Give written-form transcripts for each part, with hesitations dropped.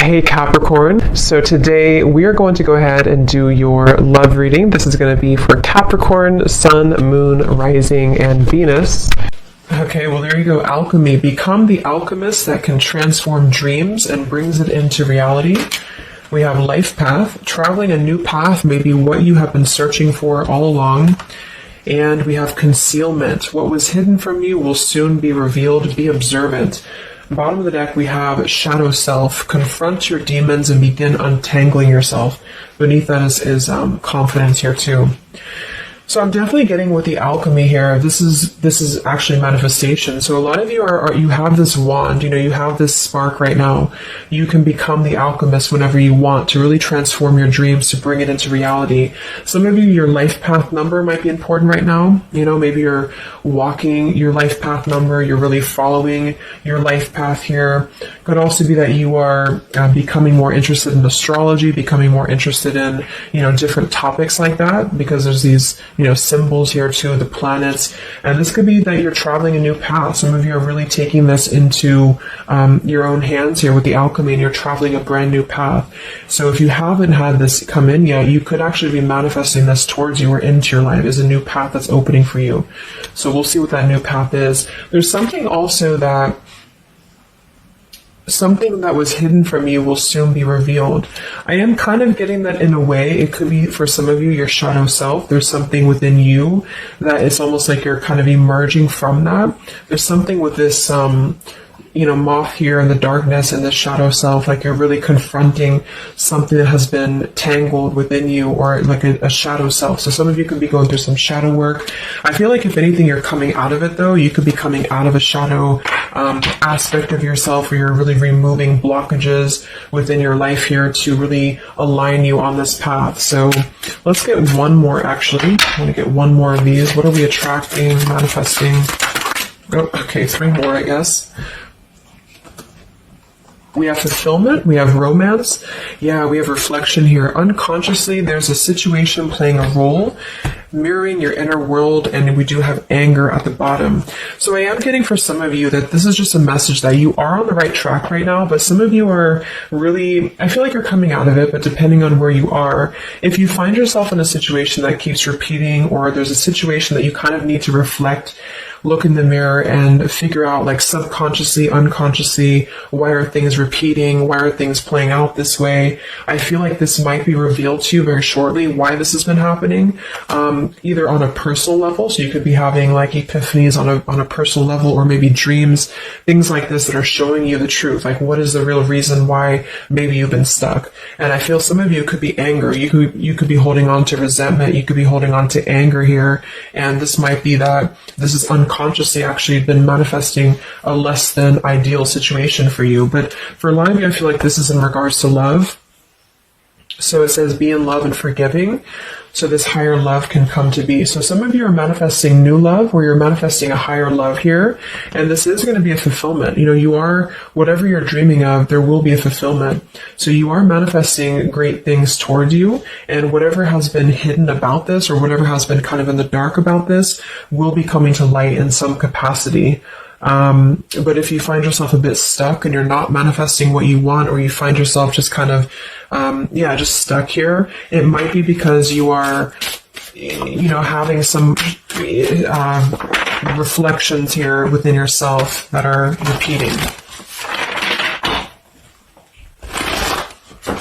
Hey Capricorn, so today we are going to go ahead and do your love reading. This is going to be for Capricorn, Sun, Moon, Rising, and Venus. Okay, well there you go, alchemy. Become the alchemist that can transform dreams and brings it into reality. We have life path, traveling a new path, maybe what you have been searching for all along. And we have concealment. What was hidden from you will soon be revealed. Be observant. Bottom of the deck, we have shadow self. Confront your demons and begin untangling yourself. Beneath that is confidence here too. So I'm definitely getting with the alchemy here. This is actually manifestation. So a lot of you you have this wand, you have this spark right now. You can become the alchemist whenever you want to really transform your dreams, to bring it into reality. Some of you, your life path number might be important right now. Maybe you're walking your life path number. You're really following your life path here. Could also be that you are becoming more interested in astrology, becoming more interested in, different topics like that, because there's these symbols here too, the planets. And this could be that you're traveling a new path. Some of you are really taking this into your own hands here with the alchemy, and you're traveling a brand new path. So if you haven't had this come in yet, you could actually be manifesting this towards you or into your life as a new path that's opening for you. So we'll see what that new path is. There's something also that something that was hidden from you will soon be revealed. I am kind of getting that in a way. It could be for some of you, your shadow self. There's something within you that it's almost like you're kind of emerging from that. There's something with this, moth here in the darkness and the shadow self, like you're really confronting something that has been tangled within you, or like a shadow self. So some of you could be going through some shadow work. I feel like if anything, you're coming out of it though. You could be coming out of a shadow aspect of yourself where you're really removing blockages within your life here to really align you on this path. So let's get one more actually. I want to get one more of these. What are we attracting, manifesting? Oh, okay, 3 more I guess. We have fulfillment, we have romance, we have reflection here. Unconsciously, there's a situation playing a role, mirroring your inner world, and we do have anger at the bottom. So I am getting for some of you that this is just a message that you are on the right track right now, but some of you are really, I feel like you're coming out of it, but depending on where you are, if you find yourself in a situation that keeps repeating, or there's a situation that you kind of need to reflect, look in the mirror and figure out, like, subconsciously, unconsciously, why are things repeating? Why are things playing out this way? I feel like this might be revealed to you very shortly why this has been happening, either on a personal level. So you could be having like epiphanies on a personal level, or maybe dreams, things like this that are showing you the truth. Like, what is the real reason why maybe you've been stuck? And I feel some of you could be anger. You could be holding on to resentment. You could be holding on to anger here. And this might be that this is unconsciously actually been manifesting a less than ideal situation for you. But for a lot of you, I feel like this is in regards to love. So it says be in love and forgiving, so this higher love can come to be. So some of you are manifesting new love, or you're manifesting a higher love here, and this is going to be a fulfillment. You are, whatever you're dreaming of, there will be a fulfillment. So you are manifesting great things toward you, and whatever has been hidden about this, or whatever has been kind of in the dark about this, will be coming to light in some capacity. But if you find yourself a bit stuck and you're not manifesting what you want, or you find yourself just kind of, just stuck here, it might be because you are, having some reflections here within yourself that are repeating.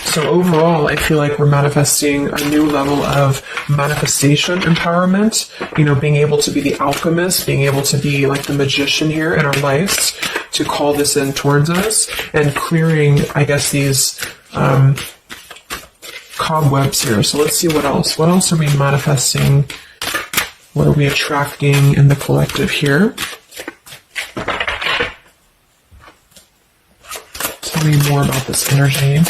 So overall, I feel like we're manifesting a new level of manifestation empowerment, being able to be the alchemist, being able to be like the magician here in our lives, to call this in towards us, and clearing, I guess, these cobwebs here. So let's see what else. What else are we manifesting? What are we attracting in the collective here? Tell me more about this energy.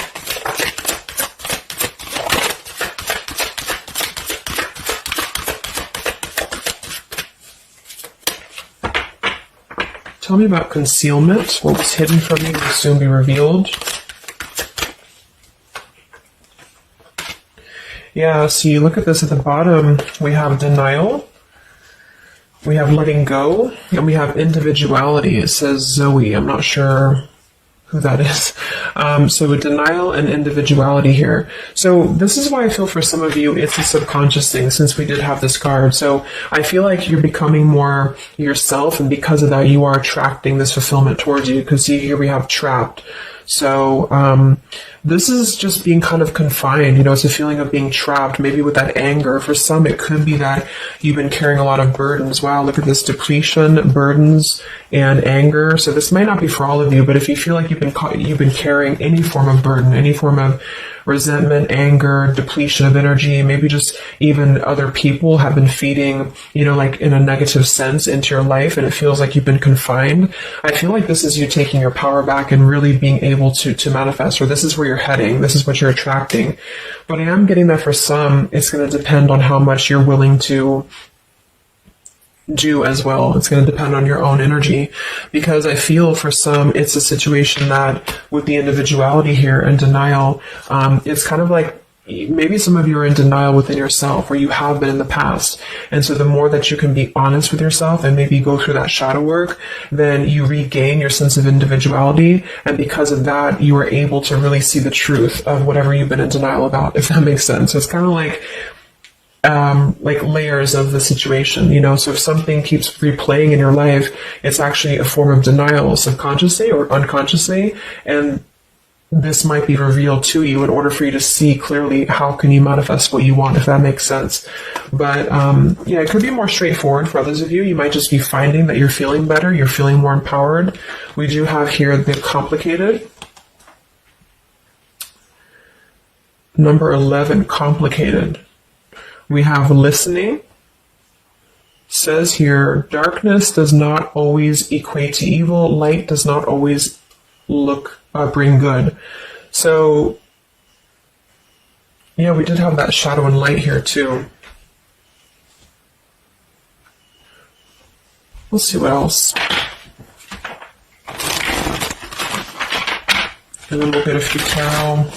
Tell me about concealment. What was hidden from you will soon be revealed. Yeah, so you look at this at the bottom, we have denial, we have letting go, and we have individuality. It says Zoe. I'm not sure who that is. So denial and individuality here. So this is why I feel for some of you, it's a subconscious thing since we did have this card. So I feel like you're becoming more yourself, and because of that, you are attracting this fulfillment towards you. Because see, here we have trapped. So this is just being kind of confined, you know, it's a feeling of being trapped, maybe with that anger. For some, it could be that you've been carrying a lot of burdens. Wow, look at this: depletion, burdens, and anger. So this might not be for all of you, but if you feel like you've been carrying any form of burden, any form of resentment, anger, depletion of energy, maybe just even other people have been feeding, you know, like in a negative sense into your life, and it feels like you've been confined. I feel like this is you taking your power back and really being able to manifest, or this is where you're heading, this is what you're attracting. But I am getting that for some, it's going to depend on how much you're willing to do as well. It's going to depend on your own energy, because I feel for some it's a situation that with the individuality here and denial, it's kind of like maybe some of you are in denial within yourself, or you have been in the past. And so the more that you can be honest with yourself and maybe go through that shadow work, then you regain your sense of individuality. And because of that, you are able to really see the truth of whatever you've been in denial about, if that makes sense. So it's kind of like layers of the situation, you know. So if something keeps replaying in your life, it's actually a form of denial, subconsciously or unconsciously, and this might be revealed to you in order for you to see clearly how can you manifest what you want, if that makes sense. But yeah, it could be more straightforward for others of you. You might just be finding that you're feeling better, you're feeling more empowered. We do have here the complicated. Number 11, complicated. We have listening. Says here, darkness does not always equate to evil. Light does not always bring good. So, yeah, we did have that shadow and light here too. Let's see what else. And then we'll get a few tarot.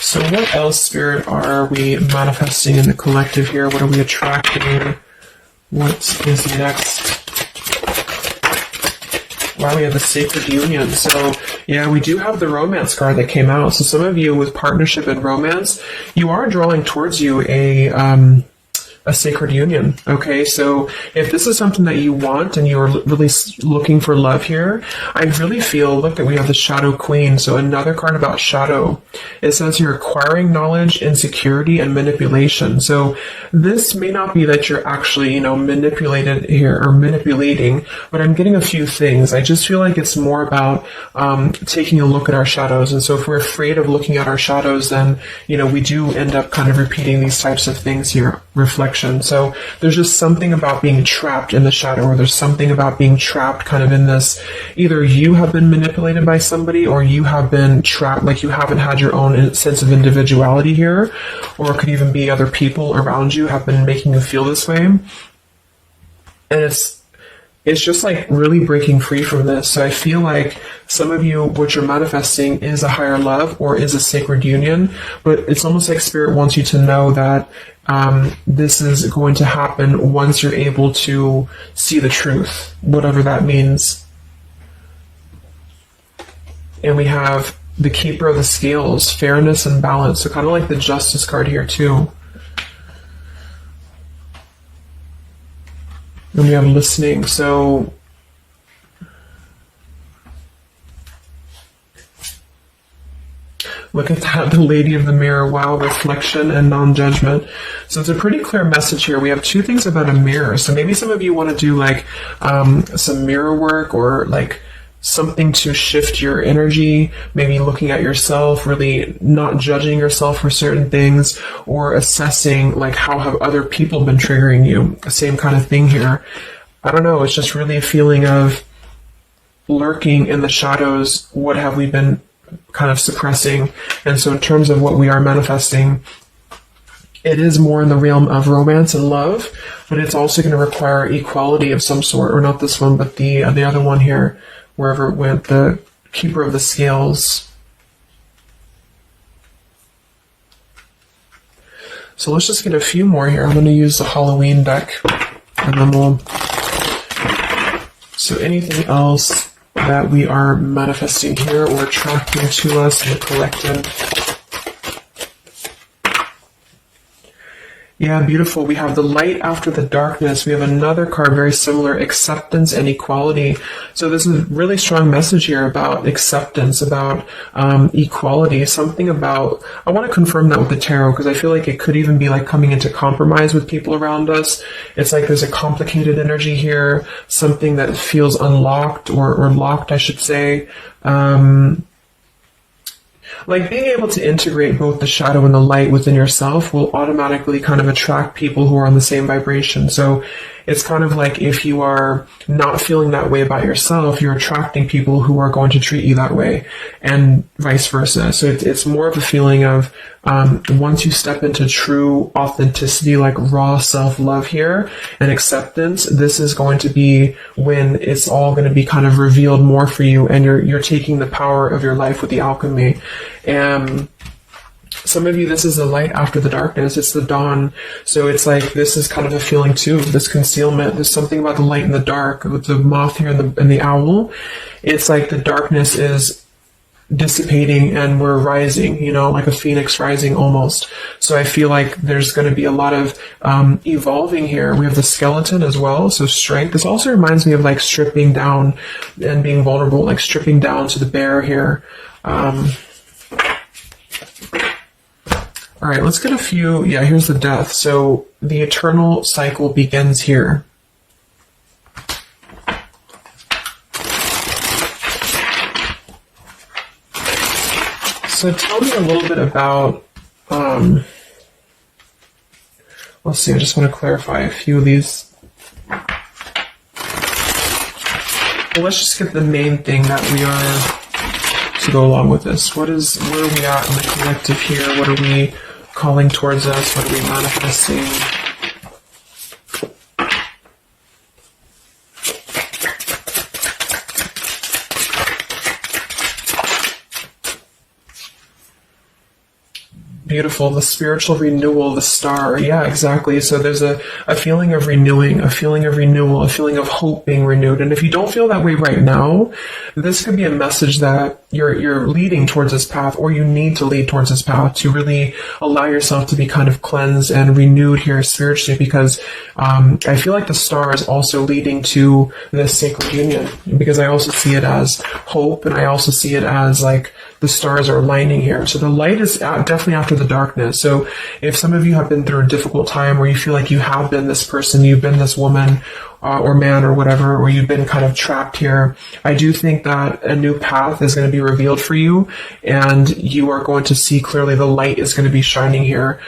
So what else, Spirit, are we manifesting in the collective here? What are we attracting? What is next? Wow, we have the Sacred Union. So, yeah, we do have the Romance card that came out. So some of you with partnership and romance, you are drawing towards you a sacred union. Okay, so if this is something that you want and you're really looking for love here, I really feel, look, that we have the Shadow Queen. So another card about shadow. It says you're acquiring knowledge, insecurity, and manipulation. So this may not be that you're actually, you know, manipulated here or manipulating, but I'm getting a few things. I just feel like it's more about taking a look at our shadows. And so if we're afraid of looking at our shadows, then, you know, we do end up kind of repeating these types of things here. Reflection. So there's just something about being trapped in the shadow, or there's something about being trapped kind of in this, either you have been manipulated by somebody, or you have been trapped, like you haven't had your own sense of individuality here, or it could even be other people around you have been making you feel this way. And it's just like really breaking free from this. So I feel like some of you, what you're manifesting is a higher love or is a sacred union, but it's almost like Spirit wants you to know that this is going to happen once you're able to see the truth, whatever that means. And we have the Keeper of the Scales, fairness and balance. So kind of like the Justice card here too. And we have listening. So look at that, the Lady of the Mirror. Wow, reflection and non-judgment. So it's a pretty clear message here. We have two things about a mirror. So maybe some of you want to do like some mirror work, or like something to shift your energy, maybe looking at yourself, really not judging yourself for certain things, or assessing like how have other people been triggering you. Same kind of thing here. I don't know, it's just really a feeling of lurking in the shadows. What have we been kind of suppressing? And so in terms of what we are manifesting, it is more in the realm of romance and love, but it's also going to require equality of some sort, or not this one, but the other one here, wherever it went, the Keeper of the Scales. So let's just get a few more here. I'm going to use the Halloween deck, and then we'll... So anything else that we are manifesting here or attracting to us in the collective? Yeah, beautiful. We have the light after the darkness. We have another card very similar, acceptance and equality. So there's a really strong message here about acceptance, about equality, something about, I want to confirm that with the tarot because I feel like it could even be like coming into compromise with people around us. It's like there's a complicated energy here, something that feels unlocked or locked, I should say. Like being able to integrate both the shadow and the light within yourself will automatically kind of attract people who are on the same vibration. So it's kind of like if you are not feeling that way about yourself, you're attracting people who are going to treat you that way, and vice versa. So it's more of a feeling of once you step into true authenticity, like raw self-love here and acceptance, this is going to be when it's all going to be kind of revealed more for you, and you're taking the power of your life with the alchemy. And some of you, this is the light after the darkness. It's the dawn. So it's like, this is kind of a feeling too, this concealment. There's something about the light and the dark with the moth here and the owl. It's like the darkness is dissipating and we're rising, like a phoenix rising almost. So I feel like there's going to be a lot of evolving here. We have the skeleton as well. So strength. This also reminds me of like stripping down and being vulnerable, like stripping down to the bare here. All right, let's get a few. Yeah, here's the death. So the eternal cycle begins here. So tell me a little bit about, let's see, I just want to clarify a few of these. Well, let's just get the main thing that we are to go along with this. Where are we at in the collective here? What are we calling towards us? What are we manifesting? Beautiful. The spiritual renewal, the star. Yeah, exactly. So there's a feeling of renewing, a feeling of renewal, a feeling of hope being renewed. And if you don't feel that way right now, this could be a message that you're leading towards this path, or you need to lead towards this path to really allow yourself to be kind of cleansed and renewed here spiritually, because I feel like the star is also leading to this sacred union, because I also see it as hope, and I also see it as like the stars are aligning here. So the light is definitely after the darkness. So if some of you have been through a difficult time where you feel like you have been this person, you've been this woman or man or whatever, or you've been kind of trapped here, I do think that a new path is going to be revealed for you, and you are going to see clearly the light is going to be shining here,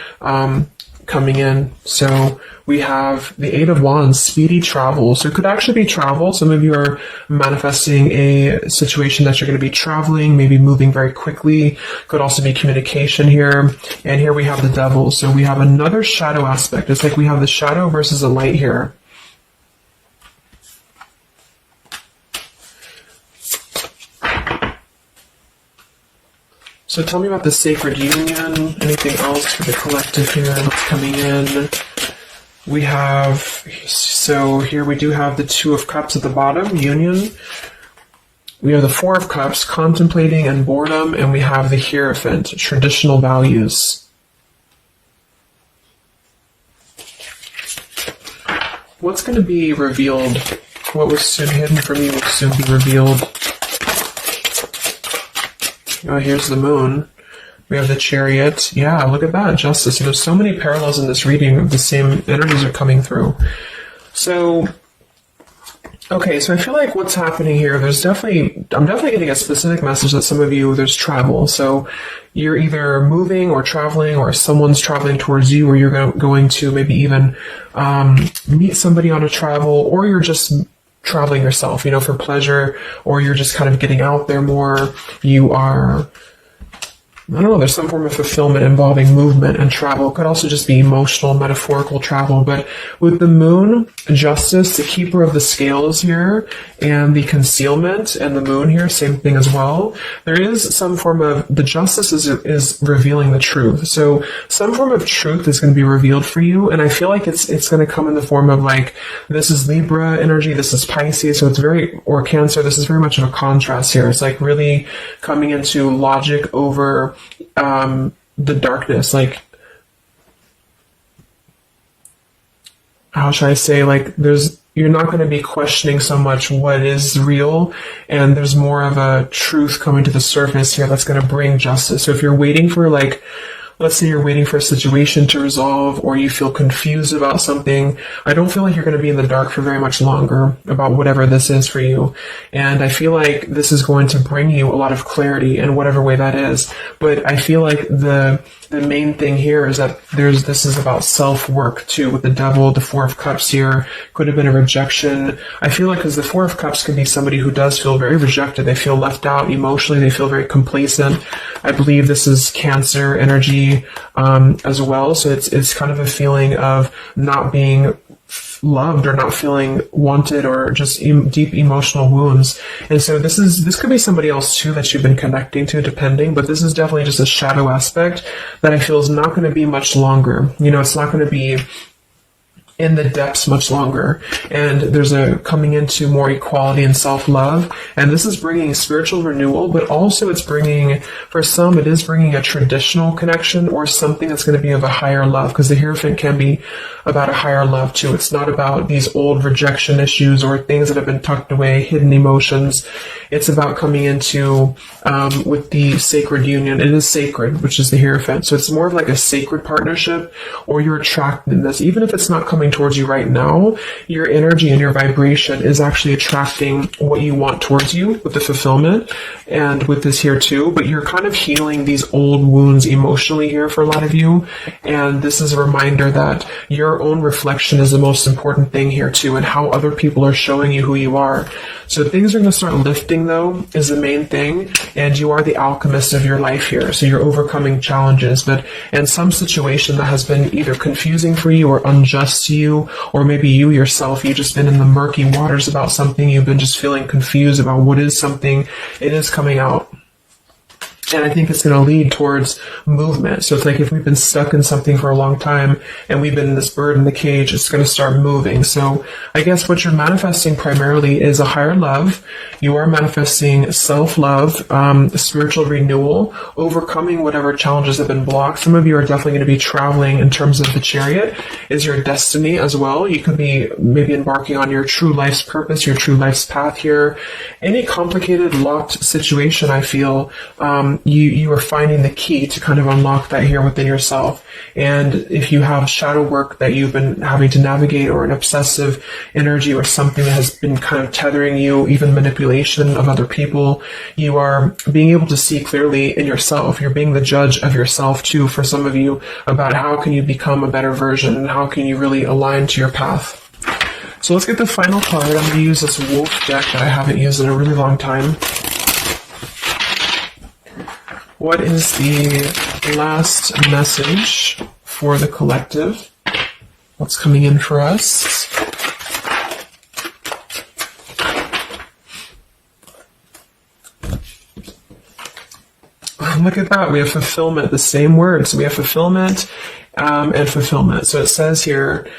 coming in. So we have the Eight of Wands, speedy travel. So it could actually be travel. Some of you are manifesting a situation that you're going to be traveling, maybe moving very quickly. Could also be communication here. And here we have the Devil. So we have another shadow aspect. It's like we have the shadow versus the light here. So tell me about the sacred union. Anything else for the collective here that's coming in? We have, so here we do have the Two of Cups at the bottom, union. We have the Four of Cups, contemplating and boredom, and we have the Hierophant, traditional values. What's going to be revealed? What was soon hidden from you will soon be revealed. Oh, here's the Moon. We have the Chariot. Yeah, look at that, Justice. There's so many parallels in this reading. The same energies are coming through. So, okay, so I feel like what's happening here, I'm definitely getting a specific message that some of you, there's travel. So you're either moving or traveling, or someone's traveling towards you, or you're going to maybe even meet somebody on a travel, or you're just traveling yourself, for pleasure, or you're just kind of getting out there more. You are I don't know, there's some form of fulfillment involving movement and travel. It could also just be emotional, metaphorical travel. But with the moon, justice, the keeper of the scales here, and the concealment, and the moon here, same thing as well. There is some form of, the justice is revealing the truth. So some form of truth is going to be revealed for you. And I feel like it's going to come in the form of like, this is Libra energy, this is Pisces. So it's very, or Cancer, this is very much of a contrast here. It's like really coming into logic over the darkness. Like, how should I say, like, you're not going to be questioning so much what is real, and there's more of a truth coming to the surface here that's going to bring justice. So if you're waiting for, like, let's say you're waiting for a situation to resolve, or you feel confused about something, I don't feel like you're going to be in the dark for very much longer about whatever this is for you. And I feel like this is going to bring you a lot of clarity in whatever way that is. But I feel like the main thing here is that this is about self-work too, with the Devil, the Four of Cups here. Could have been a rejection. I feel like, because the Four of Cups could be somebody who does feel very rejected. They feel left out emotionally. They feel very complacent. I believe this is Cancer energy as well. So it's kind of a feeling of not being loved, or not feeling wanted, or just deep emotional wounds. And so this could be somebody else too that you've been connecting to, depending, but this is definitely just a shadow aspect that I feel is not going to be much longer. You know, it's not going to be in the depths much longer. And there's a coming into more equality and self-love. And this is bringing spiritual renewal, but also it's bringing, for some, it is bringing a traditional connection, or something that's going to be of a higher love, because the Hierophant can be about a higher love too. It's not about these old rejection issues or things that have been tucked away, hidden emotions. It's about coming into, with the sacred union. It is sacred, which is the Hierophant. So it's more of like a sacred partnership, or you're attracted in this. Even if it's not coming towards you right now, your energy and your vibration is actually attracting what you want towards you with the fulfillment, and with this here too. But you're kind of healing these old wounds emotionally here for a lot of you. And this is a reminder that your own reflection is the most important thing here too, and how other people are showing you who you are. So things are going to start lifting, though, is the main thing. And you are the alchemist of your life here. So you're overcoming challenges. But in some situation that has been either confusing for you or unjust to you, or maybe you yourself, you've just been in the murky waters about something, you've been just feeling confused about what is something, it is coming out. And I think it's going to lead towards movement. So it's like if we've been stuck in something for a long time and we've been in this bird in the cage, it's going to start moving. So I guess what you're manifesting primarily is a higher love. You are manifesting self-love, spiritual renewal, overcoming whatever challenges have been blocked. Some of you are definitely going to be traveling in terms of the Chariot is your destiny as well. You could be maybe embarking on your true life's purpose, your true life's path here. Any complicated, locked situation, I feel, you are finding the key to kind of unlock that here within yourself. And if you have shadow work that you've been having to navigate, or an obsessive energy, or something that has been kind of tethering you, even manipulation of other people, you are being able to see clearly in yourself. You're being the judge of yourself too, for some of you, about how can you become a better version, and how can you really align to your path. So let's get the final card. I'm going to use this Wolf deck that I haven't used in a really long time. What is the last message for the collective? What's coming in for us? Look at that. We have fulfillment, the same word. So we have fulfillment and fulfillment. So it says here,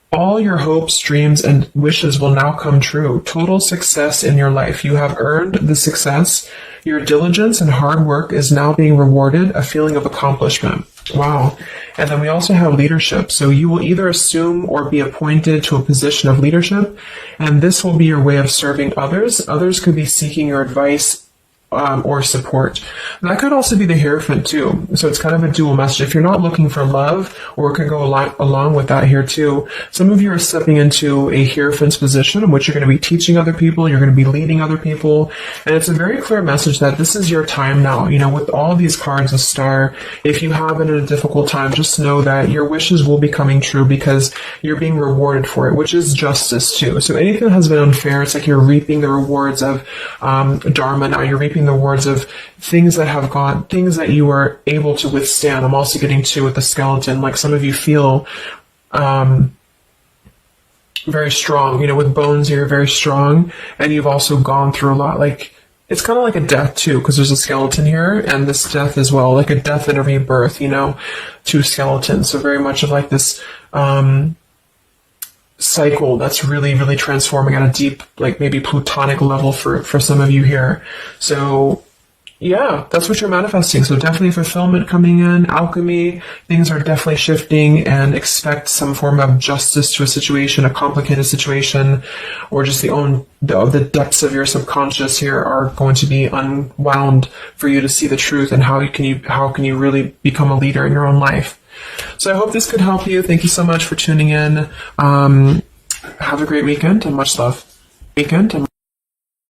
all your hopes, dreams, and wishes will now come true. Total success in your life. You have earned the success. Your diligence and hard work is now being rewarded, a feeling of accomplishment. Wow. And then we also have leadership. So you will either assume or be appointed to a position of leadership, and this will be your way of serving others. Others could be seeking your advice or support. That could also be the Hierophant too. So it's kind of a dual message. If you're not looking for love, or it could go along with that here too, some of you are stepping into a Hierophant's position in which you're going to be teaching other people, you're going to be leading other people, and it's a very clear message that this is your time now. You know, with all of these cards, a star, if you have it in a difficult time, just know that your wishes will be coming true, because you're being rewarded for it, which is justice too. So anything that has been unfair, it's like you're reaping the rewards of Dharma now. You're reaping reaping the rewards of things that you are able to withstand. I'm also getting to with the skeleton, like some of you feel very strong, with bones here, very strong, and you've also gone through a lot. Like, it's kind of like a death too, because there's a skeleton here, and this death as well, like a death and a rebirth, two skeletons. So very much of like this cycle that's really, really transforming at a deep, like maybe plutonic level for some of you here. So yeah, that's what you're manifesting. So definitely fulfillment coming in, alchemy, things are definitely shifting, and expect some form of justice to a situation, a complicated situation, or just the depths of your subconscious here are going to be unwound for you to see the truth, and how can you really become a leader in your own life. So I hope this could help you. Thank you so much for tuning in. Have a great weekend and much love.